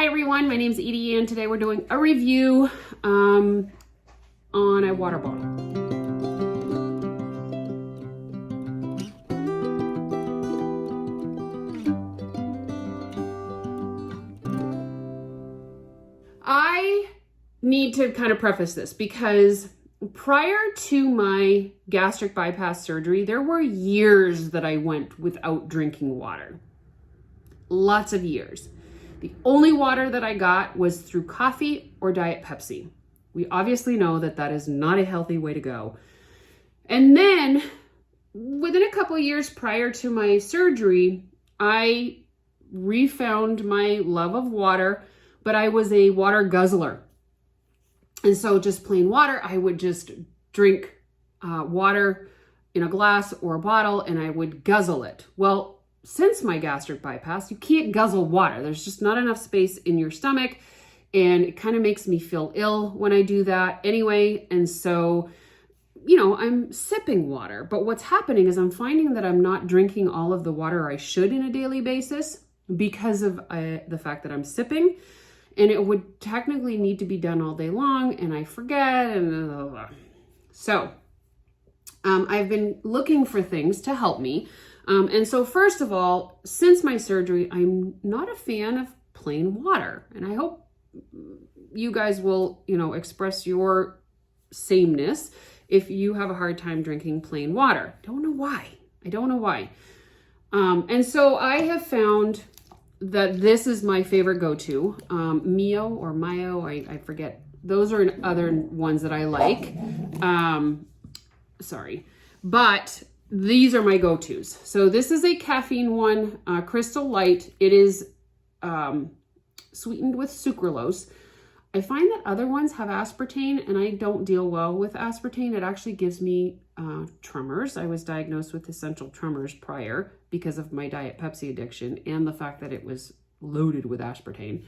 everyone, my name is EdieAnne. Today we're doing a review on a water bottle. I need to kind of preface this because prior to my gastric bypass surgery, there were years that I went without drinking water. Lots of years. The only water that I got was through coffee or Diet Pepsi. We obviously know that that is not a healthy way to go. And then within a couple of years prior to my surgery, I refound my love of water, but I was a water guzzler. And so just plain water, I would just drink water in a glass or a bottle and I would guzzle it. Well, since my gastric bypass, you can't guzzle water. There's just not enough space in your stomach, and it kind of makes me feel ill when I do that anyway. And so, you know, I'm sipping water, but what's happening is I'm finding that I'm not drinking all of the water I should in a daily basis because of the fact that I'm sipping, and it would technically need to be done all day long, and I forget, and blah, blah, blah. So I've been looking for things to help me. And so first of all, since my surgery, I'm not a fan of plain water. And I hope you guys will, express your sameness if you have a hard time drinking plain water. I don't know why. And so I have found that this is my favorite go-to. Mio or Mayo, I forget. Those are other ones that I like. But these are my go-tos. So this is a caffeine one, Crystal Light. It is sweetened with sucralose. I find that other ones have aspartame, and I don't deal well with aspartame. It actually gives me tremors. I was diagnosed with essential tremors prior because of my Diet Pepsi addiction and the fact that it was loaded with aspartame.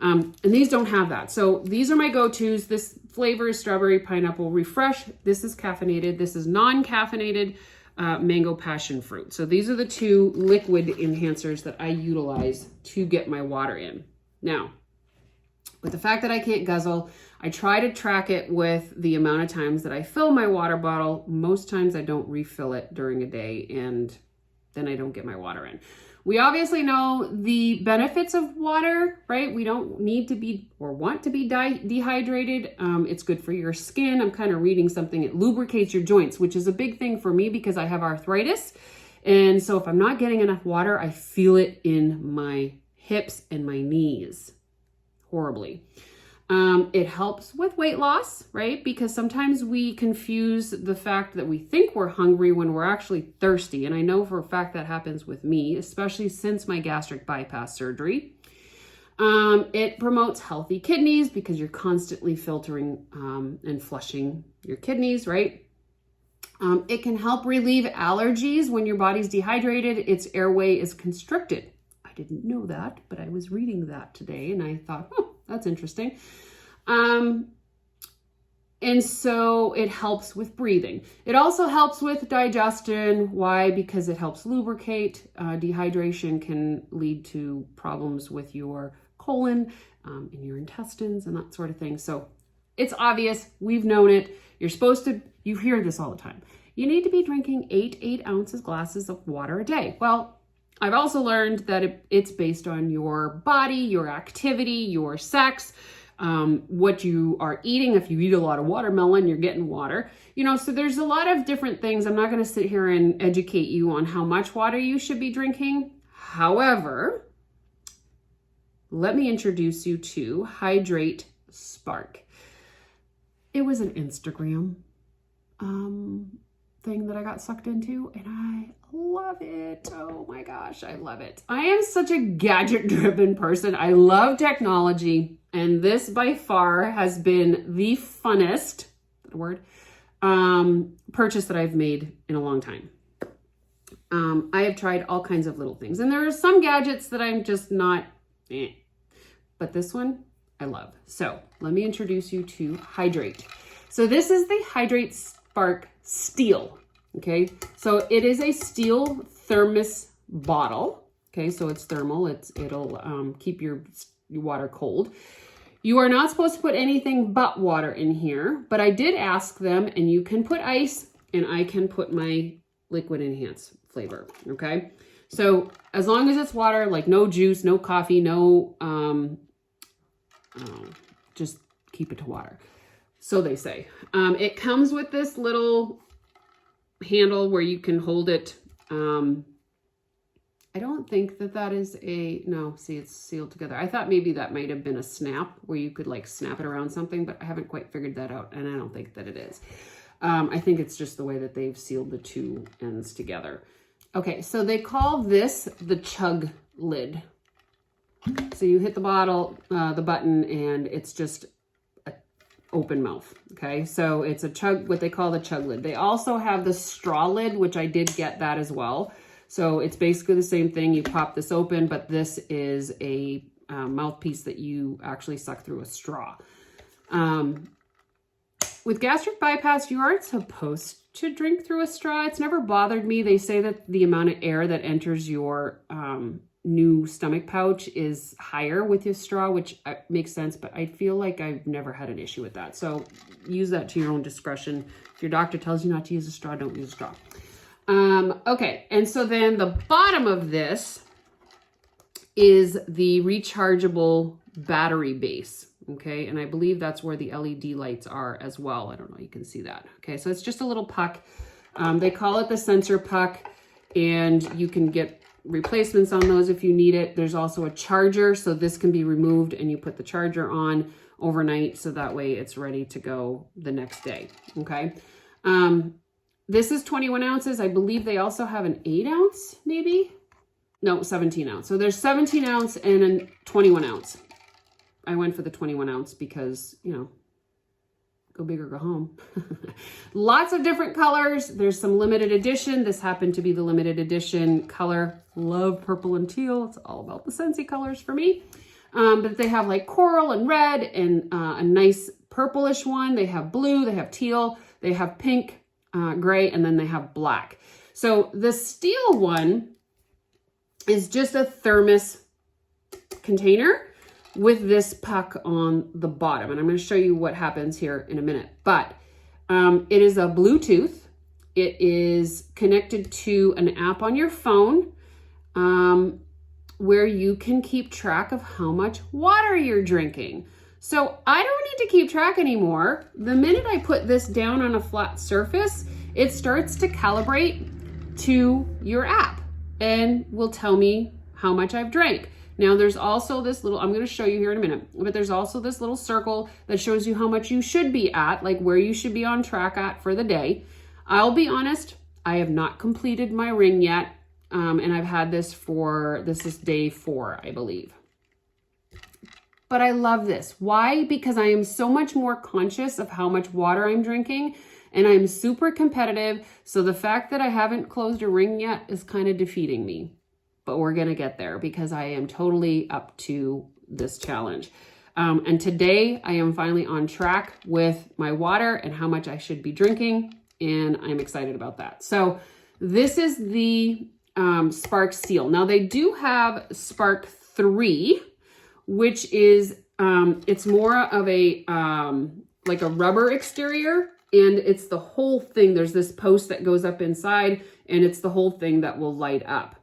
And these don't have that. So these are my go-tos. This flavor is strawberry pineapple refresh. This is caffeinated. This is non-caffeinated. Mango passion fruit. So these are the two liquid enhancers that I utilize to get my water in. Now, with the fact that I can't guzzle, I try to track it with the amount of times that I fill my water bottle. Most times I don't refill it during a day, and then I don't get my water in. We obviously know the benefits of water, right? We don't need to be or want to be dehydrated. It's good for your skin. I'm kind of reading something. It lubricates your joints, which is a big thing for me because I have arthritis. And so if I'm not getting enough water, I feel it in my hips and my knees horribly. It helps with weight loss, right? Because sometimes we confuse the fact that we think we're hungry when we're actually thirsty. And I know for a fact that happens with me, especially since my gastric bypass surgery. It promotes healthy kidneys because you're constantly filtering and flushing your kidneys, right? It can help relieve allergies when your body's dehydrated. Its airway is constricted. I didn't know that, but I was reading that today and I thought, oh, that's interesting. And so it helps with breathing. It also helps with digestion. Why? Because it helps lubricate. Dehydration can lead to problems with your colon and your intestines and that sort of thing. So it's obvious. We've known it. You hear this all the time. You need to be drinking 8 ounces glasses of water a day. Well, I've also learned that it's based on your body, your activity, your sex, what you are eating. If you eat a lot of watermelon, you're getting water. So there's a lot of different things. I'm not going to sit here and educate you on how much water you should be drinking. However, let me introduce you to Hydrate Spark. It was an Instagram thing that I got sucked into, and I love it. Oh my gosh, I love it. I am such a gadget-driven person. I love technology, and this by far has been the funnest purchase that I've made in a long time. I have tried all kinds of little things, and there are some gadgets that I'm just not, but this one I love. So let me introduce you to Hydrate. So this is the Hydrate Spark Steel. Okay, so it is a steel thermos bottle. Okay, so it's thermal. It'll keep your water cold. You are not supposed to put anything but water in here, but I did ask them, and you can put ice, and I can put my liquid enhance flavor, okay? So as long as it's water, like no juice, no coffee, no, just keep it to water. So they say. It comes with this little handle where you can hold it. I don't think that is no, see, it's sealed together. I thought maybe that might have been a snap where you could like snap it around something, but I haven't quite figured that out, and I don't think that it is. I think it's just the way that they've sealed the two ends together. Okay, so they call this the chug lid. So you hit the bottle, the button, and it's just an open mouth, okay? So it's a chug, what they call the chug lid. They also have the straw lid, which I did get that as well. So it's basically the same thing. You pop this open, but this is a mouthpiece that you actually suck through a straw. With gastric bypass, you aren't supposed to drink through a straw. It's never bothered me. They say that the amount of air that enters your new stomach pouch is higher with your straw, which makes sense, but I feel like I've never had an issue with that. So use that to your own discretion. If your doctor tells you not to use a straw, don't use a straw. Okay, and so then the bottom of this is the rechargeable battery base, okay? And I believe that's where the LED lights are as well. I don't know, you can see that. Okay, so it's just a little puck. They call it the sensor puck, and you can get replacements on those if you need it. There's also a charger, so this can be removed and you put the charger on overnight, so that way it's ready to go the next day, okay? This is 21 ounces. I believe they also have an 8 ounce, maybe? No, 17 ounce. So there's 17 ounce and a 21 ounce. I went for the 21 ounce because, you know, go big or go home. Lots of different colors. There's some limited edition. This happened to be the limited edition color. Love purple and teal. It's all about the Scentsy colors for me. But they have like coral and red and a nice purplish one. They have blue, they have teal, they have pink, gray, and then they have black. So the steel one is just a thermos container with this puck on the bottom. And I'm going to show you what happens here in a minute. But it is a Bluetooth. It is connected to an app on your phone where you can keep track of how much water you're drinking. So I don't need to keep track anymore. The minute I put this down on a flat surface, it starts to calibrate to your app and will tell me how much I've drank. Now there's also this little, I'm going to show you here in a minute, but there's also this little circle that shows you how much you should be at, like where you should be on track at for the day. I'll be honest, I have not completed my ring yet. And I've had this this is day 4, I believe. But I love this. Why? Because I am so much more conscious of how much water I'm drinking, and I'm super competitive. So the fact that I haven't closed a ring yet is kind of defeating me. But we're going to get there because I am totally up to this challenge. And today I am finally on track with my water and how much I should be drinking. And I'm excited about that. So this is the Spark Steel. Now they do have Spark 3, which is, it's more of a, like a rubber exterior, and it's the whole thing. There's this post that goes up inside, and it's the whole thing that will light up.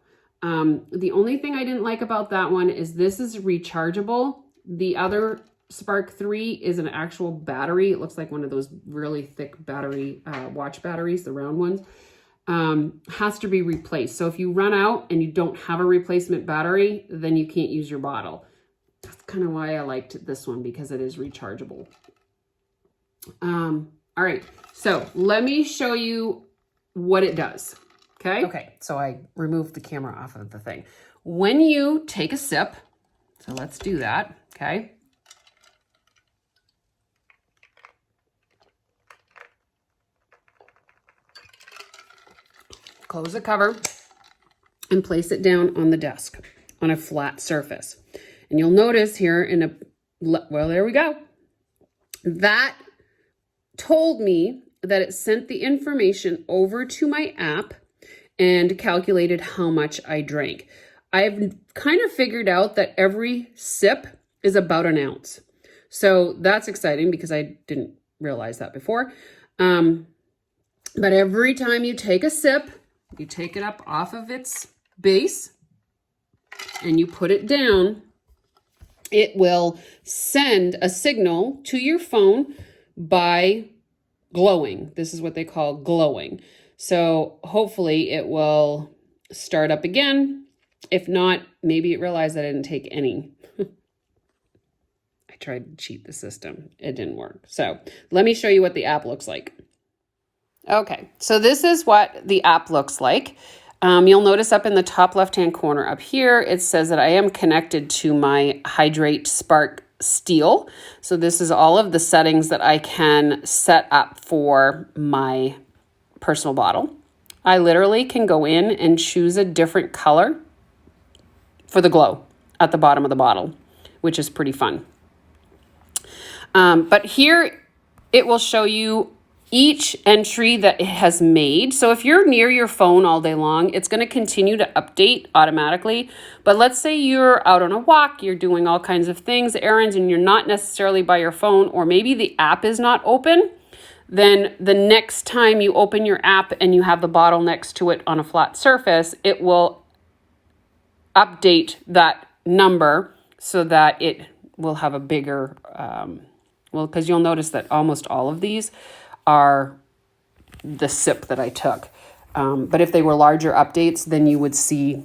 The only thing I didn't like about that one is this is rechargeable. The other Spark 3 is an actual battery. It looks like one of those really thick battery, watch batteries, the round ones. Has to be replaced. So if you run out and you don't have a replacement battery, then you can't use your bottle. That's kind of why I liked this one, because it is rechargeable. All right, so let me show you what it does. Okay, so I removed the camera off of the thing. When you take a sip, so let's do that, okay? Close the cover and place it down on the desk on a flat surface. And you'll notice here well, there we go. That told me that it sent the information over to my app and calculated how much I drank. I've kind of figured out that every sip is about an ounce. So that's exciting because I didn't realize that before. But every time you take a sip, you take it up off of its base and you put it down, it will send a signal to your phone by glowing. This is what they call glowing. So hopefully it will start up again. If not, maybe it realized that I didn't take any. I tried to cheat the system. It didn't work. So let me show you what the app looks like. Okay, so this is what the app looks like. You'll notice up in the top left-hand corner up here, it says that I am connected to my Hydrate Spark Steel. So this is all of the settings that I can set up for my personal bottle. I literally can go in and choose a different color for the glow at the bottom of the bottle, which is pretty fun. But here it will show you each entry that it has made. So if you're near your phone all day long, it's going to continue to update automatically. But let's say you're out on a walk, you're doing all kinds of things, errands, and you're not necessarily by your phone, or maybe the app is not open, then the next time you open your app and you have the bottle next to it on a flat surface, it will update that number so that it will have a bigger, because you'll notice that almost all of these are the sip that I took. But if they were larger updates, then you would see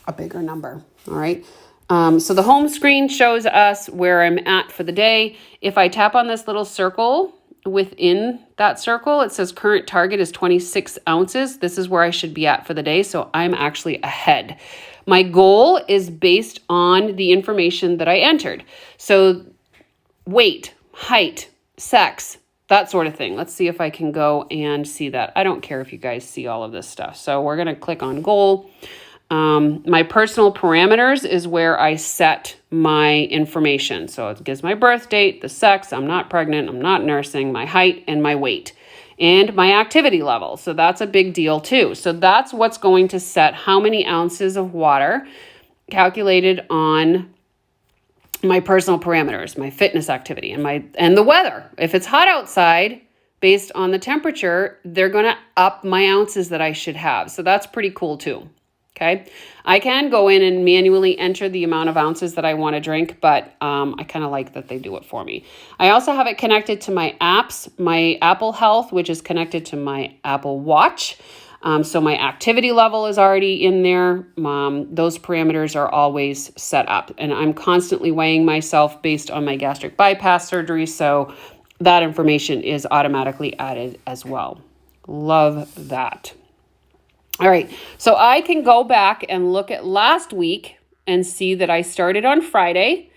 a bigger number. All right. So the home screen shows us where I'm at for the day. If I tap on this little circle, within that circle, it says current target is 26 ounces. This is where I should be at for the day. So I'm actually ahead. My goal is based on the information that I entered. So weight, height, sex, that sort of thing. Let's see if I can go and see that. I don't care if you guys see all of this stuff. So we're going to click on goal. My personal parameters is where I set my information. So it gives my birth date, the sex, I'm not pregnant, I'm not nursing, my height, and my weight, and my activity level. So that's a big deal too. So that's what's going to set how many ounces of water calculated on my personal parameters, my fitness activity, and the weather. If it's hot outside, based on the temperature, they're going to up my ounces that I should have. So that's pretty cool too. Okay. I can go in and manually enter the amount of ounces that I want to drink, but I kind of like that they do it for me. I also have it connected to my apps, my Apple Health, which is connected to my Apple Watch. So my activity level is already in there. Those parameters are always set up, and I'm constantly weighing myself based on my gastric bypass surgery. So that information is automatically added as well. Love that. All right. So I can go back and look at last week and see that I started on Friday,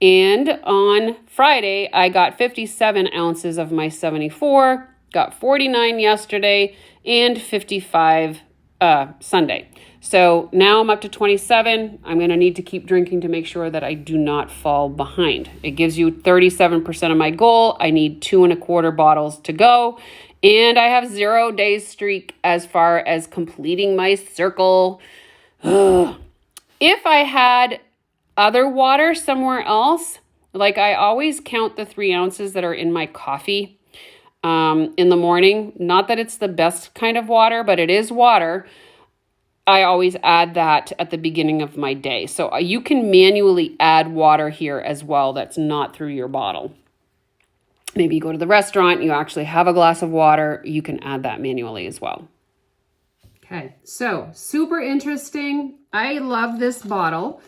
and on Friday, I got 57 ounces of my 74, got 49 yesterday, and 55 Sunday. So now I'm up to 27. I'm going to need to keep drinking to make sure that I do not fall behind. It gives you 37% of my goal. I need 2.25 bottles to go. And I have 0 days streak as far as completing my circle. If I had other water somewhere else, like I always count the 3 ounces that are in my coffee in the morning. Not that it's the best kind of water, but it is water. I always add that at the beginning of my day. So you can manually add water here as well. That's not through your bottle. Maybe you go to the restaurant, you actually have a glass of water. You can add that manually as well. Okay, so super interesting. I love this bottle.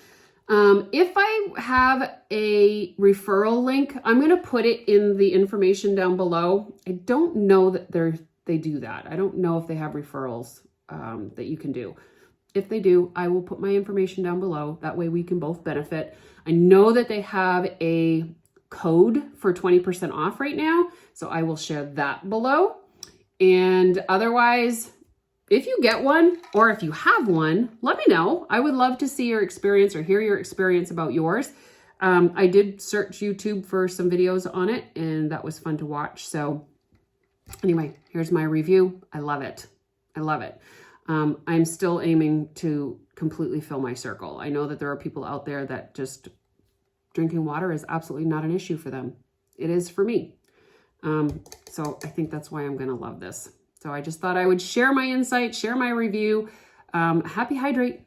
If I have a referral link, I'm going to put it in the information down below. I don't know that they do that. I don't know if they have referrals that you can do. If they do, I will put my information down below. That way we can both benefit. I know that they have a code for 20% off right now, so I will share that below. And otherwise, if you get one, or if you have one, let me know. I would love to see your experience or hear your experience about yours. I did search YouTube for some videos on it, and that was fun to watch. So anyway, here's my review. I love it. I love it. I'm still aiming to completely fill my circle. I know that there are people out there that just drinking water is absolutely not an issue for them. It is for me. So I think that's why I'm going to love this. So I just thought I would share my insight, share my review. Happy Hydrate.